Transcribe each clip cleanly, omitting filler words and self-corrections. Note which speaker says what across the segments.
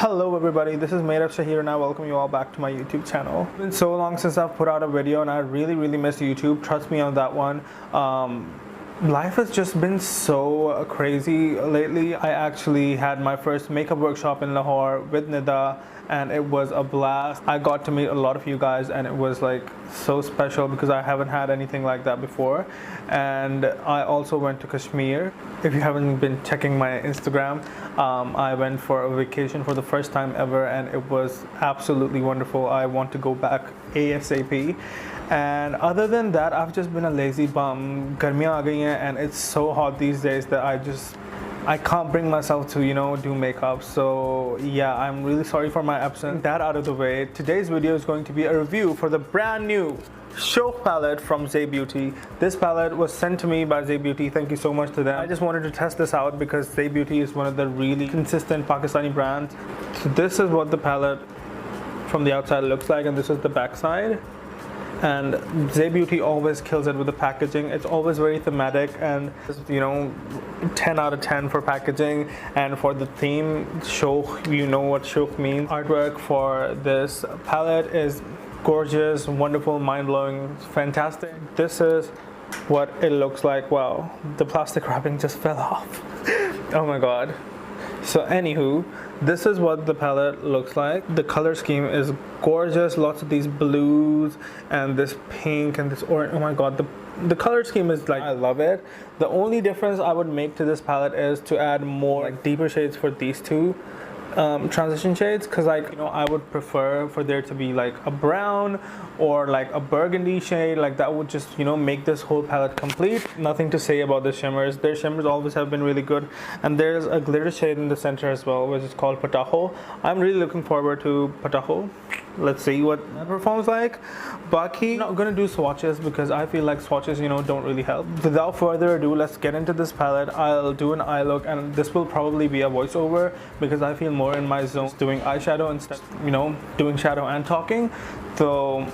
Speaker 1: Hello everybody, this is madeupshaheer and I welcome you all back to my YouTube channel. It's been so long since I've put out a video and I really miss YouTube. Trust me on that one. Life has just been so crazy lately. I actually had my first makeup workshop in Lahore with Nida and it was a blast. I got to meet a lot of you guys and it was like so special because I haven't had anything like that before. And I also went to Kashmir. If you haven't been checking my Instagram, I went for a vacation for the first time ever and it was absolutely wonderful. I want to go back ASAP. And other than that, I've just been a lazy bum. Garmiyan aa gayi hain and it's so hot these days that I can't bring myself to, do makeup. So yeah, I'm really sorry for my absence. That out of the way, today's video is going to be a review for the brand new SHOKH palette from Zay Beauty. This palette was sent to me by Zay Beauty. Thank you so much to them. I just wanted to test this out because Zay Beauty is one of the really consistent Pakistani brands. So this is what the palette from the outside looks like and this is the back side. And Zay Beauty always kills it with the packaging. It's always very thematic and 10 out of 10 for packaging. And for the theme, SHOKH, you know what SHOKH means. Artwork for this palette is gorgeous, wonderful, mind-blowing, fantastic. This is what it looks like. Wow, the plastic wrapping just fell off. Oh my god. So anywho, this is what the palette looks like. The color scheme is gorgeous. Lots of these blues and this pink and this orange. Oh my god, the color scheme is like, I love it. The only difference I would make to this palette is to add more like deeper shades for these two transition shades, because I would prefer for there to be like a brown or like a burgundy shade. Like that would just make this whole palette complete. Nothing to say about the shimmers. Their shimmers always have been really good, and there's a glitter shade in the center as well, which is called Pataho. I'm really looking forward to Pataho. Let's see what that performs like. Baki, I'm not gonna do swatches because I feel like swatches don't really help. Without further ado, let's get into this palette. I'll do an eye look and this will probably be a voiceover because I feel more in my zone doing eyeshadow instead doing shadow and talking. So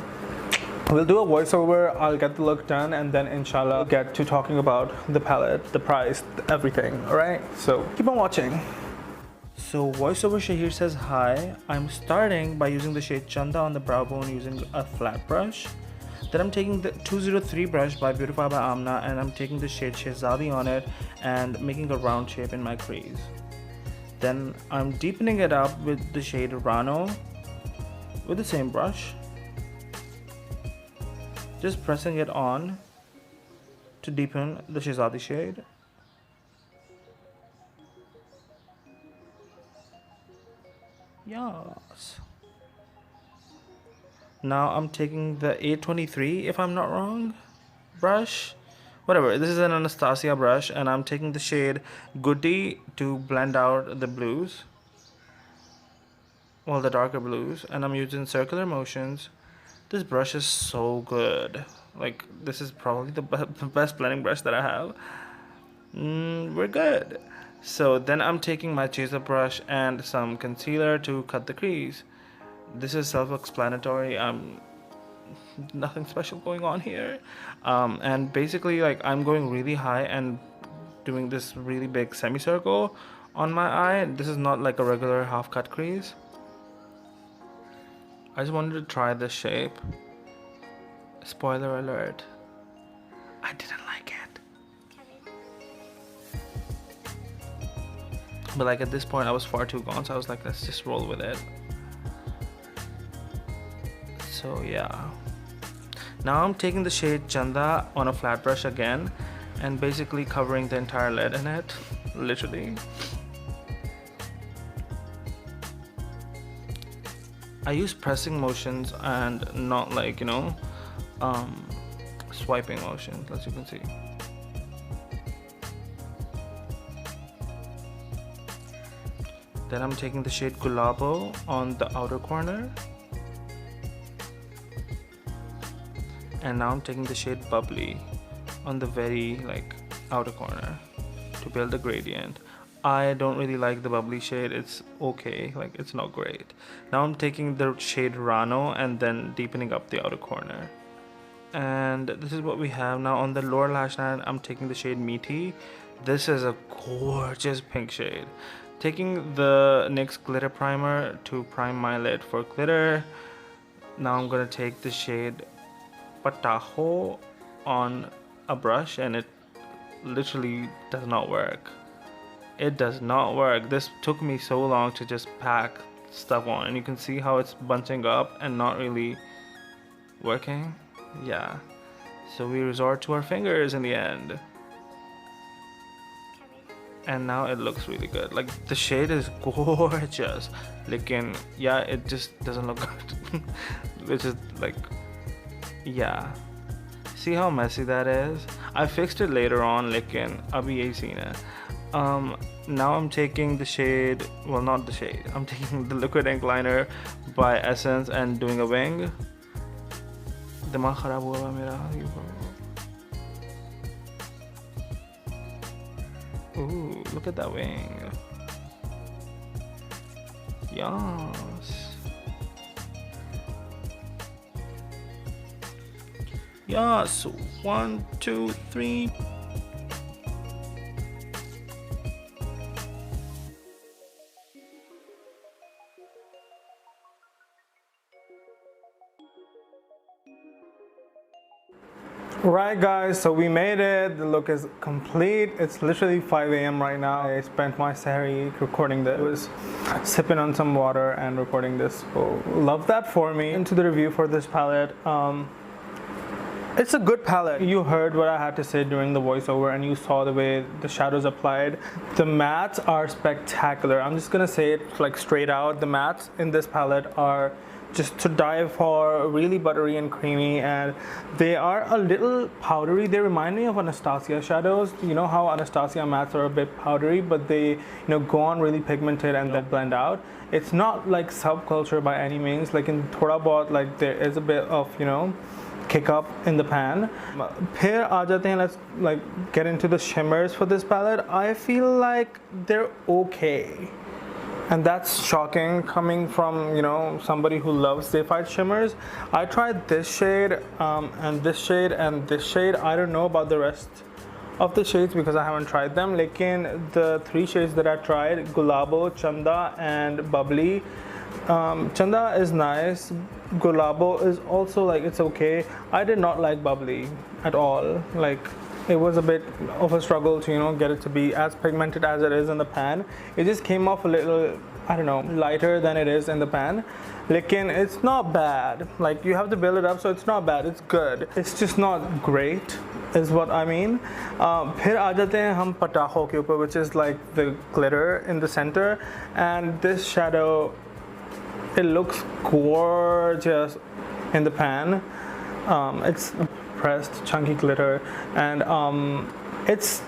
Speaker 1: we'll do a voiceover, I'll get the look done, and then inshallah get to talking about the palette, the price, everything. Alright, so keep on watching. So voiceover Shahir says hi. I'm starting by using the shade Chanda on the brow bone using a flat brush. Then I'm taking the 203 brush by Beautify By Amna and I'm taking the shade Shehzadi on it and making a round shape in my crease. Then I'm deepening it up with the shade Rano with the same brush. Just pressing it on to deepen the Shehzadi shade. Yes. Now I'm taking the 823, if I'm not wrong, brush. Whatever, this is an Anastasia brush and I'm taking the shade Goody to blend out the blues. Well, the darker blues. And I'm using circular motions. This brush is so good. Like, this is probably the best blending brush that I have. We're good. So then I'm taking my chaser brush and some concealer to cut the crease. This is self-explanatory. Nothing special going on here. And basically, like, I'm going really high and doing this really big semicircle on my eye. This is not like a regular half-cut crease. I just wanted to try this shape. Spoiler alert, I didn't like it. But like at this point I was far too gone, so I was like, let's just roll with it. So yeah, now I'm taking the shade Chanda on a flat brush again and basically covering the entire lid in it, literally. I use pressing motions and not like swiping motions, as you can see. Then I'm taking the shade Gulabo on the outer corner. And now I'm taking the shade Bubbly on the very outer corner to build a gradient. I don't really like the bubbly shade. It's okay, it's not great. Now I'm taking the shade Rano and then deepening up the outer corner. And this is what we have. Now on the lower lash line, I'm taking the shade Meaty. This is a gorgeous pink shade. Taking the NYX glitter primer to prime my lid for glitter. Now I'm gonna take the shade Pataho on a brush, and it literally does not work. It does not work. This took me so long to just pack stuff on, and you can see how it's bunching up and not really working. Yeah, so we resort to our fingers in the end, and now it looks really good. Like, the shade is gorgeous, lekin yeah, it just doesn't look good. Which is like, yeah, see how messy that is? I fixed it later on, lekin abhi yahi scene hai. Now I'm taking the shade, well, not the shade, I'm taking the liquid ink liner by Essence and doing a wing. Dimag kharab hua mera. Ooh, look at that wing. Yes. Yes. 1, 2, 3. Right guys, so we made it. The look is complete. It's literally 5 a.m. right now. I spent my sehri recording this. I was sipping on some water and recording this. So love that for me. Into the review for this palette. It's a good palette. You heard what I had to say during the voiceover, and you saw the way the shadows applied. The mattes are spectacular. I'm just gonna say it like straight out. The mattes in this palette are just to die for, really buttery and creamy, and they are a little powdery. They remind me of Anastasia shadows. You know how Anastasia mattes are a bit powdery, but they, you know, go on really pigmented and then blend out. It's not like subculture by any means. Like in Thoda Bahut, like there is a bit of, you know, kick up in the pan. Phir aa jate hain, let's like get into the shimmers for this palette. I feel like they're okay. And that's shocking coming from, you know, somebody who loves Zayfied shimmers. I tried this shade and this shade and this shade. I don't know about the rest of the shades because I haven't tried them. Lekin the 3 shades that I tried, Gulabo, Chanda and Bubbly. Chanda is nice. Gulabo is also like, it's okay. I did not like Bubbly at all. Like, it was a bit of a struggle to, you know, get it to be as pigmented as it is in the pan. It just came off a little, I don't know, lighter than it is in the pan. Lekin it's not bad. Like, you have to build it up, so it's not bad. It's good. It's just not great, is what I mean. Phir aa jate hain hum Pataho ke upar, which is like the glitter in the center, and this shadow, it looks gorgeous in the pan. It's pressed chunky glitter, and it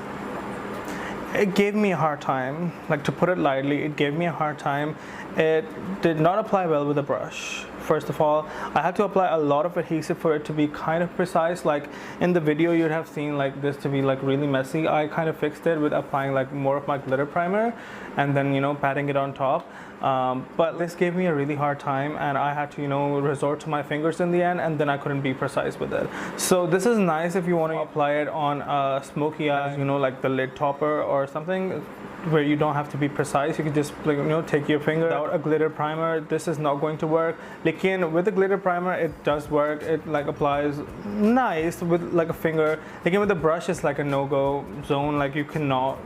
Speaker 1: gave me a hard time. Like, to put it lightly, it gave me a hard time. It did not apply well with a brush. First of all, I had to apply a lot of adhesive for it to be kind of precise. Like in the video, you'd have seen like this to be like really messy. I kind of fixed it with applying like more of my glitter primer and then, you know, patting it on top. But this gave me a really hard time, and I had to, you know, resort to my fingers in the end, and then I couldn't be precise with it. So this is nice if you want to apply it on a smoky eye, you know, like the lid topper or something, where you don't have to be precise. You can just, like, you know, take your finger. Without a glitter primer, this is not going to work. Lekin with a glitter primer, it does work. It like applies nice with like a finger. Lekin with a brush, it's like a no-go zone. Like, you cannot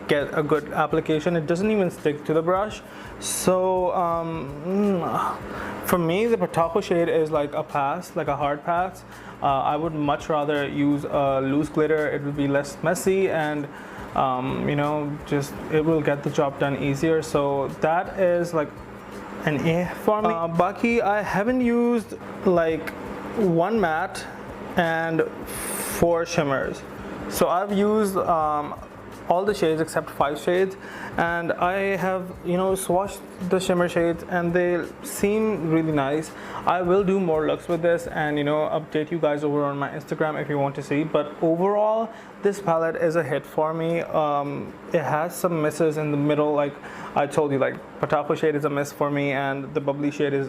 Speaker 1: get a good application. It doesn't even stick to the brush. So for me, the Pataho shade is like a pass, like a hard pass. I would much rather use a loose glitter. It would be less messy, and you know, just it will get the job done easier. So that is like an A for me. Baki, I haven't used like 1 matte and 4 shimmers. So I've used all the shades except 5 shades, and I have, you know, swatched the shimmer shades and they seem really nice. I will do more looks with this and, you know, update you guys over on my Instagram if you want to see. But overall, this palette is a hit for me. It has some misses in the middle. Like, I told you, like, potato shade is a miss for me, and the bubbly shade is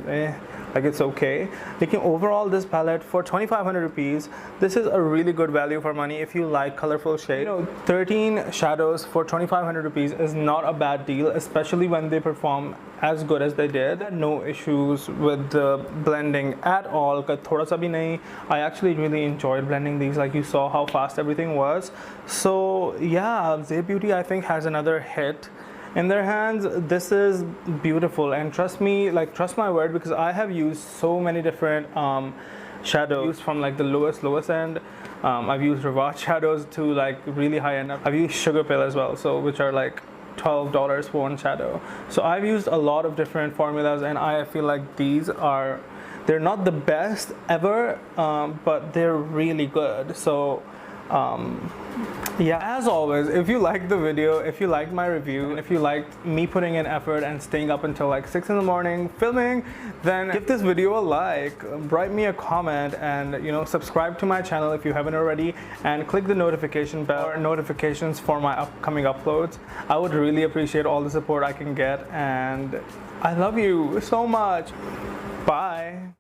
Speaker 1: like it's okay. Looking overall, this palette for 2,500 rupees, this is a really good value for money if you like colorful shade. 13 shadows for 2,500 rupees is not a bad deal, especially when they perform as good as they did. No issues with the blending at all. Thoda sa bhi nahi. I actually really enjoyed blending these. Like, you saw how fast everything was. So yeah, Zay Beauty I think has another hit in their hands. This is beautiful, and trust me, like, trust my word, because I have used so many different shadows from like the lowest end. I've used Ravage shadows to like really high end. I've used Sugar Pill as well, so which are like $12 for one shadow. So I've used a lot of different formulas, and I feel like they're not the best ever, but they're really good. So yeah, as always, if you liked the video, if you liked my review, if you liked me putting in effort and staying up until like 6 in the morning filming, then give this video a like, write me a comment, and subscribe to my channel if you haven't already, and click the notification bell or notifications for my upcoming uploads. I would really appreciate all the support I can get, and I love you so much. Bye.